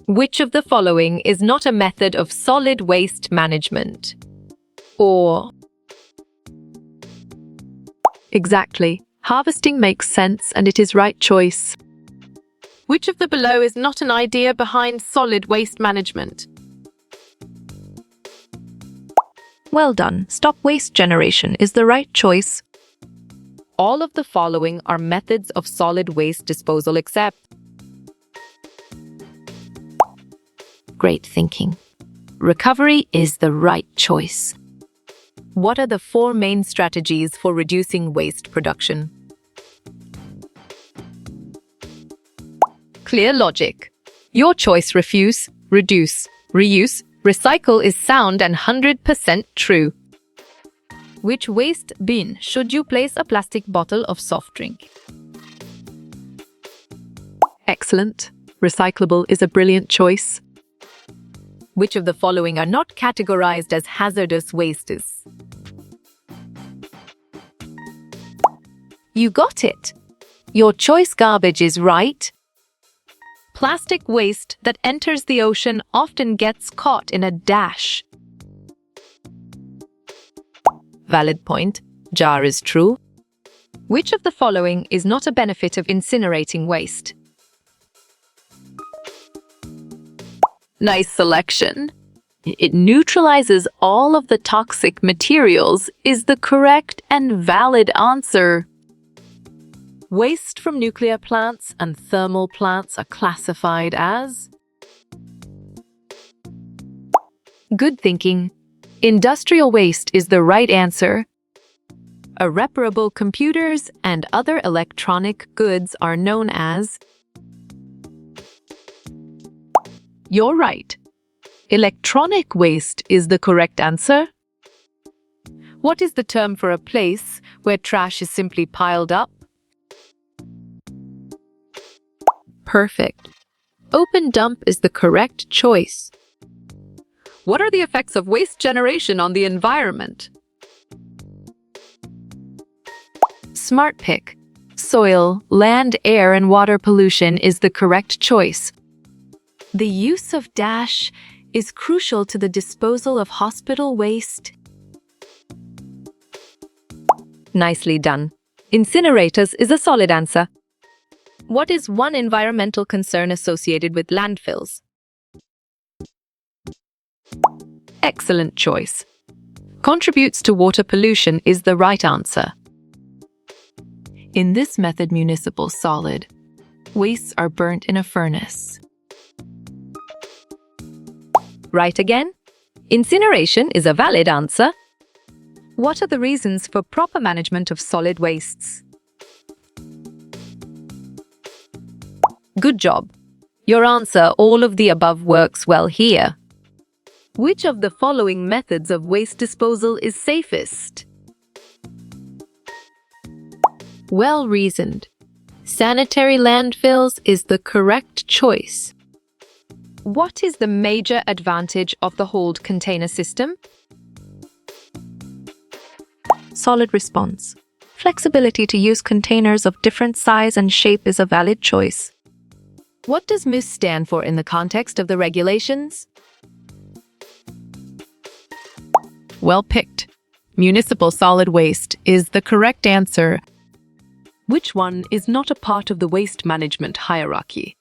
Which of the following is not a method of solid waste management? Or Exactly. Harvesting makes sense and it is right choice. which of the below is not an idea behind solid waste management? Well done. Stop waste generation is the right choice. All of the following are methods of solid waste disposal except. Great thinking. Recovery is the right choice. What are the 4 main strategies for reducing waste production? Clear logic. Your choice: refuse, reduce, reuse, recycle is sound and 100% true. Which waste bin should you place a plastic bottle of soft drink? Excellent. Recyclable is a brilliant choice. Which of the following are not categorized as hazardous wastes? You got it. Your choice: garbage is right. Plastic waste that enters the ocean often gets caught in a dash. Valid point. Jar is true. Which of the following is not a benefit of incinerating waste? Nice selection. It neutralizes all of the toxic materials is the correct and valid answer. Waste from nuclear plants and thermal plants are classified as. Good thinking. Industrial waste is the right answer. Irreparable computers and other electronic goods are known as. You're right. Electronic waste is the correct answer. What is the term for a place where trash is simply piled up? Perfect. Open dump is the correct choice. What are the effects of waste generation on the environment? Smart pick. Soil, land, air, and water pollution is the correct choice. The use of dash is crucial to the disposal of hospital waste. Nicely done. Incinerators is a solid answer. What is one environmental concern associated with landfills? Excellent choice. Contributes to water pollution is the right answer. In this method, municipal solid wastes are burnt in a furnace. Right again. Incineration is a valid answer. What are the reasons for proper management of solid wastes? Good job. Your answer, all of the above, works well here. Which of the following methods of waste disposal is safest? Well reasoned. Sanitary landfills is the correct choice. What is the major advantage of the hold container system? Solid response. Flexibility to use containers of different size and shape is a valid choice. What does MUS stand for in the context of the regulations? Well picked. Municipal solid waste is the correct answer. Which one is not a part of the waste management hierarchy?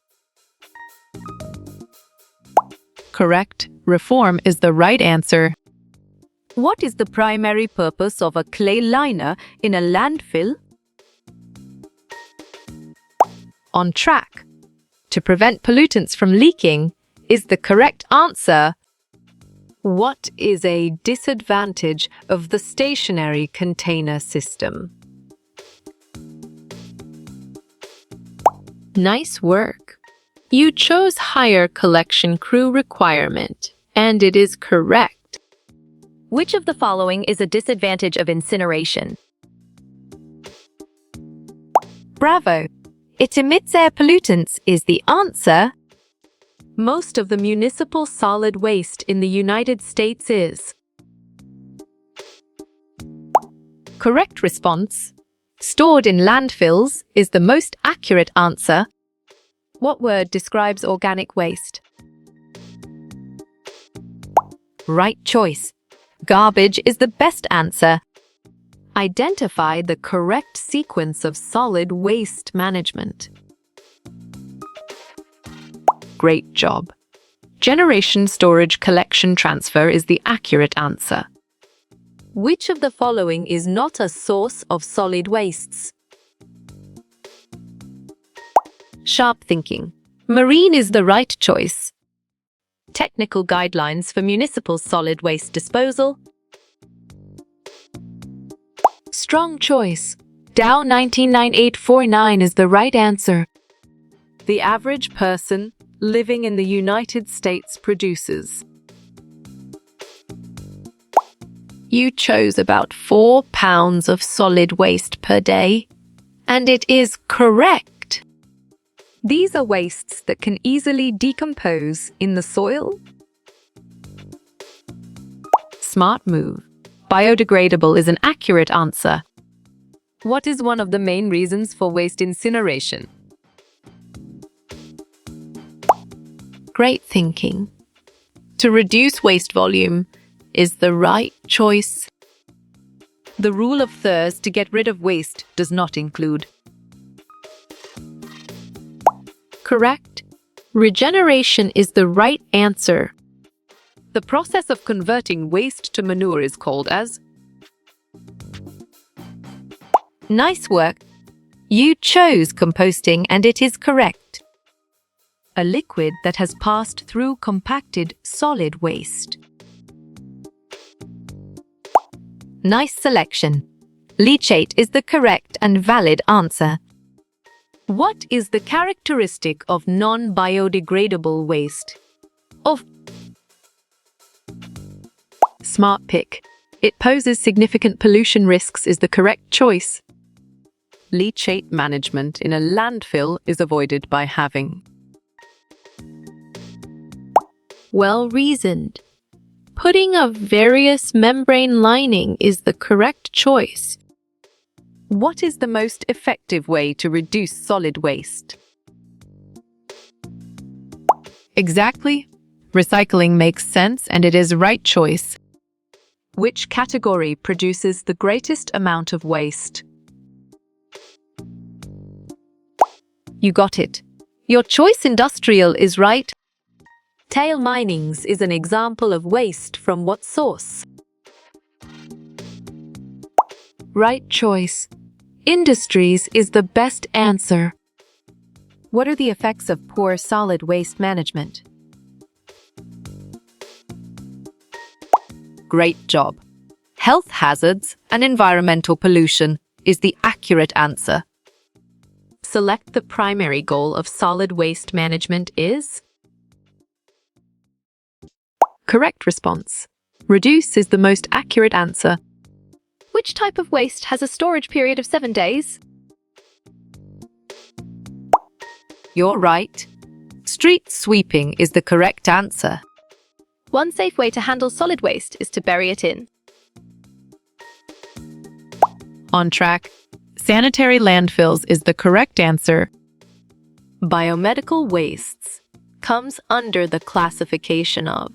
Correct. Reform is the right answer. What is the primary purpose of a clay liner in a landfill? On track. To prevent pollutants from leaking is the correct answer. What is a disadvantage of the stationary container system? Nice work. You chose higher collection crew requirement, and it is correct. Which of the following is a disadvantage of incineration? Bravo! It emits air pollutants is the answer. Most of the municipal solid waste in the United States is. Correct response. Stored in landfills is the most accurate answer. What word describes organic waste? Right choice. Garbage is the best answer. Identify the correct sequence of solid waste management. Great job. Generation, storage, collection, transfer is the accurate answer. Which of the following is not a source of solid wastes? Sharp thinking. Marine is the right choice. Technical guidelines for municipal solid waste disposal. Strong choice. Dow 199849 is the right answer. The average person living in the United States produces. You chose about 4 pounds of solid waste per day, and it is correct. These are wastes that can easily decompose in the soil. Smart move. Biodegradable is an accurate answer. What is one of the main reasons for waste incineration? Great thinking. To reduce waste volume is the right choice. The rule of thirds to get rid of waste does not include. Correct. Regeneration is the right answer. The process of converting waste to manure is called as. Nice work. You chose composting and it is correct. A liquid that has passed through compacted solid waste. Nice selection. Leachate is the correct and valid answer. What is the characteristic of non-biodegradable waste? Smart pick. It poses significant pollution risks is the correct choice. Leachate management in a landfill is avoided by having. Well reasoned. Putting a various membrane lining is the correct choice. What is the most effective way to reduce solid waste? Exactly. Recycling makes sense and it is right choice. Which category produces the greatest amount of waste? You got it. Your choice industrial is right. Tail minings is an example of waste from what source? Right choice. Industries is the best answer. What are the effects of poor solid waste management? Great job. Health hazards and environmental pollution is the accurate answer. Select the primary goal of solid waste management is. Correct response. Reduce is the most accurate answer. Which type of waste has a storage period of 7 days? You're right. Street sweeping is the correct answer. One safe way to handle solid waste is to bury it in. On track. Sanitary landfills is the correct answer. Biomedical wastes comes under the classification of.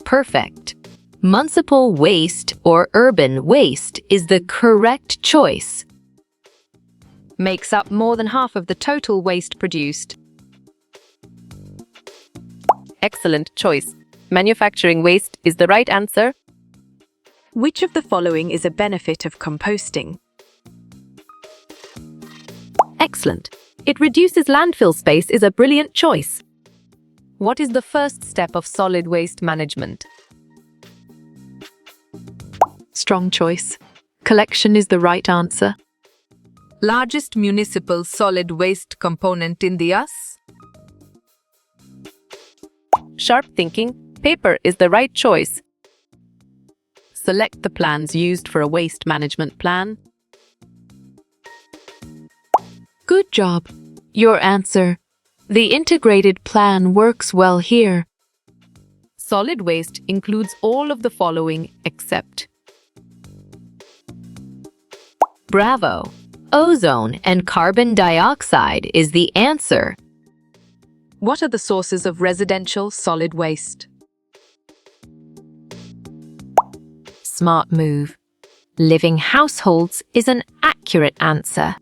Perfect. Municipal waste or urban waste is the correct choice. Makes up more than half of the total waste produced. Excellent choice. Manufacturing waste is the right answer. Which of the following is a benefit of composting? Excellent. It reduces landfill space is a brilliant choice. What is the first step of solid waste management? Strong choice. Collection is the right answer. Largest municipal solid waste component in the US? Sharp thinking. Paper is the right choice. Select the plans used for a waste management plan. Good job. Your answer. The integrated plan works well here. Solid waste includes all of the following except. Bravo! Ozone and carbon dioxide is the answer. What are the sources of residential solid waste? Smart move. Living households is an accurate answer.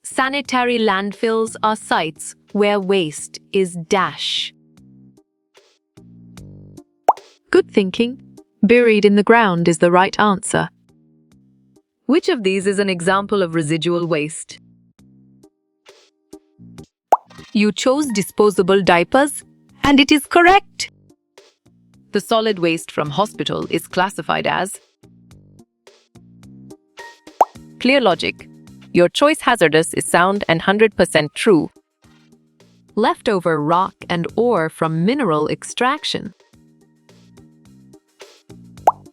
Sanitary landfills are sites where waste is dash. Good thinking. Buried in the ground is the right answer. Which of these is an example of residual waste? You chose disposable diapers, and it is correct. The solid waste from hospital is classified as clear logic. Your choice hazardous is sound and 100% true. Leftover rock and ore from mineral extraction.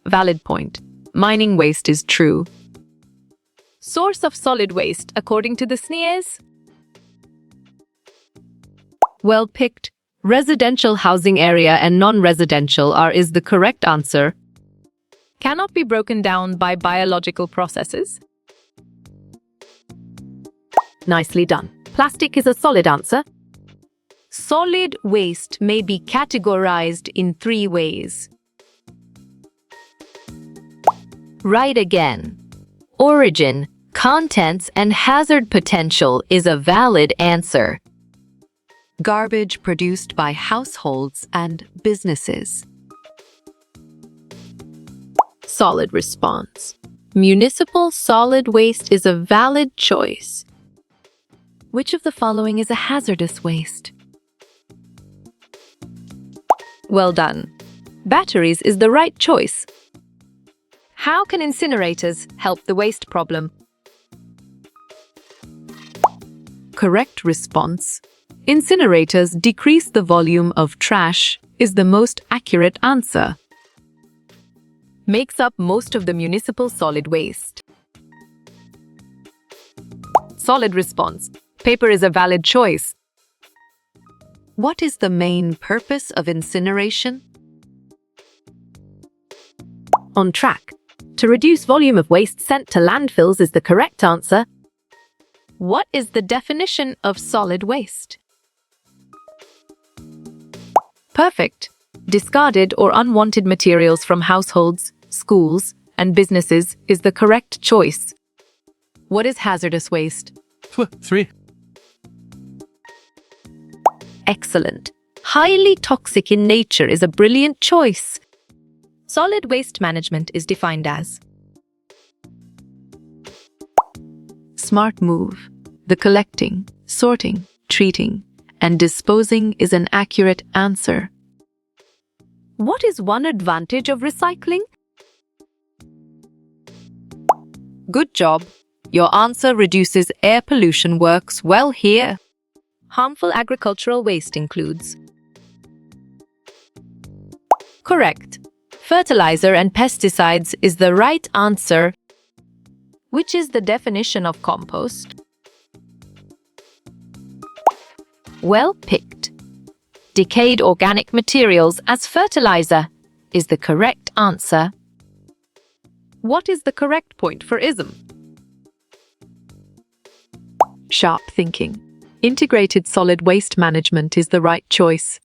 Valid point. Mining waste is true. Source of solid waste, according to the SNI, is well picked. Residential housing area and non-residential is the correct answer. Cannot be broken down by biological processes. Nicely done. Plastic is a solid answer. Solid waste may be categorized in 3 ways. Right again. Origin, contents, and hazard potential is a valid answer. Garbage produced by households and businesses. Solid response. Municipal solid waste is a valid choice. Which of the following is a hazardous waste? Well done. Batteries is the right choice. How can incinerators help the waste problem? Correct response. Incinerators decrease the volume of trash is the most accurate answer. Makes up most of the municipal solid waste. Solid response. Paper is a valid choice. What is the main purpose of incineration? On track. To reduce volume of waste sent to landfills is the correct answer. What is the definition of solid waste? Perfect. Discarded or unwanted materials from households, schools, and businesses is the correct choice. What is hazardous waste? 3. Excellent. Highly toxic in nature is a brilliant choice. Solid waste management is defined as smart move. The collecting, sorting, treating, and disposing is an accurate answer. What is one advantage of recycling? Good job. Your answer reduces air pollution works well here. Harmful agricultural waste includes correct. Fertilizer and pesticides is the right answer. Which is the definition of compost? Well picked. Decayed organic materials as fertilizer is the correct answer. What is the correct point for ism? Sharp thinking. Integrated solid waste management is the right choice.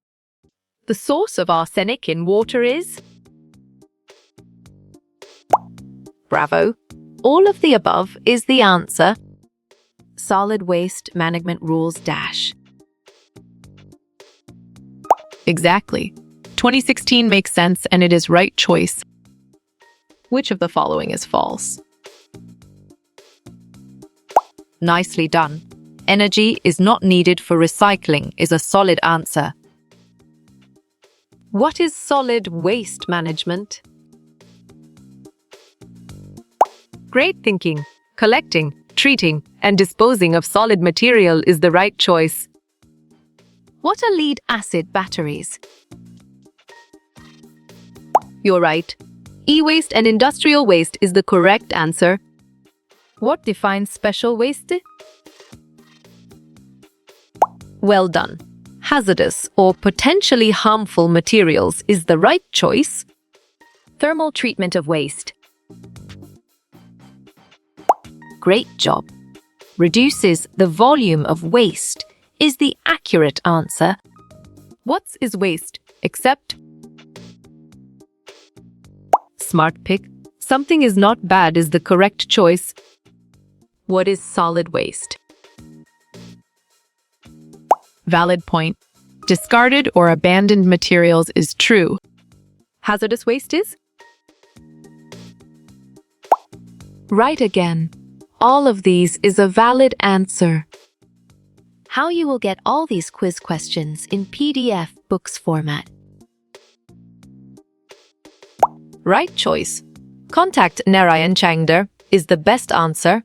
The source of arsenic in water is bravo. All of the above is the answer. Solid waste management rules dash. Exactly. 2016 makes sense and it is right choice. Which of the following is false? Nicely done. Energy is not needed for recycling is a solid answer. What is solid waste management? Great thinking. Collecting, treating, and disposing of solid material is the right choice. What are lead-acid batteries? You're right. E-waste and industrial waste is the correct answer. What defines special waste? Well done. Hazardous or potentially harmful materials is the right choice. Thermal treatment of waste. Great job. Reduces the volume of waste is the accurate answer. What is waste? Except smart pick. Something is not bad is the correct choice. What is solid waste? Valid point. Discarded or abandoned materials is true. Hazardous waste is Right again. All of these is a valid answer. How you will get all these quiz questions in PDF books format. right choice. Contact Narayan Changder is the best answer.